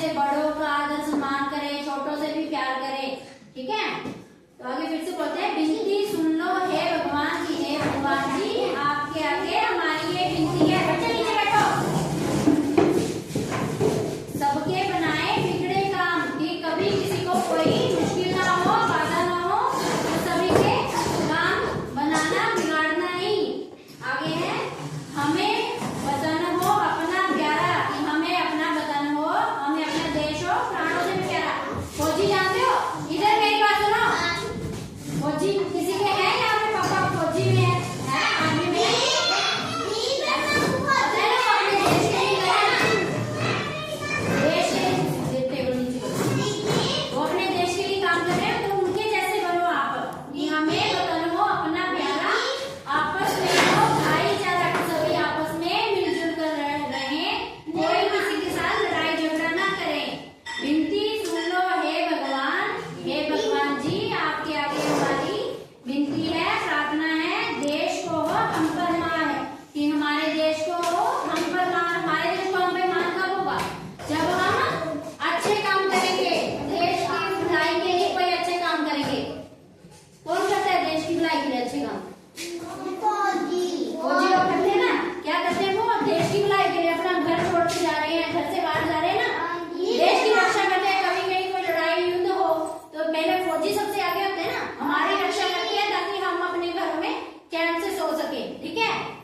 से बड़ों का आदर सम्मान करे, छोटों से भी प्यार करे। ठीक है, तो आगे फिर से बोलते हैं, विनती सुन लो हे भगवान जी, हे भगवान जी आपके आगे हमारी ये विनती है। बच्चे नीचे बैठो। सबके बनाए बिगड़े काम, कि कभी किसी को कोई मुश्किल ना हो, बाधा ना हो, तो सभी के काम बनाना बिगाड़ना नहीं। आगे है, हमें वतन हो अपना प्यारा, कि हमें अपना वतन हो, हमें अपना देश हो प्राणों से भी प्यारा। फौजी जानते हो, इधर मेरी बात सुनो। फौजी किसी के हैं यहाँ पे? पापा फौजी में है, आर्मी में है? पता है ना, अपने देश के लिए गए ना, देश देते हो नीचे, वो अपने देश के लिए काम कर रहे हैं, तो उनके जैसे बनो आप, कि हमें वतन हो अपना प्यारा, आपस में हो भाईचारा, सभी आपस में मिलजुल कर रहें, कोई किसी के साथ लड़ाई झगड़ा ना करें। विनती सुन लो हे भगवान जी आपके आगे हमारी विनती है, प्रार्थना है, देश को हो हम पर मान है, कि हमारे देश को हो हम पर मान। हमारे देश को हम पे मान कब होगा? जब हम अच्छे काम करेंगे, देश की भलाई के लिए कोई अच्छे काम करेंगे। कौन करता है देश की भलाई के लिए अच्छे काम? फौजी लोग करते हैं ना। क्या करते हैं वो? देश की भलाई के लिए अपना घर छोड़ के जा रहे हैं, घर से बाहर जा रहे हैं ना, देश की रक्षा करते हैं। कभी कहीं कोई लड़ाई युद्ध हो तो पहले फौजी सबसे आगे होते हैं ना, हमारी रक्षा करती है, ताकि हम अपने घरों में चैन से सो सके। ठीक है।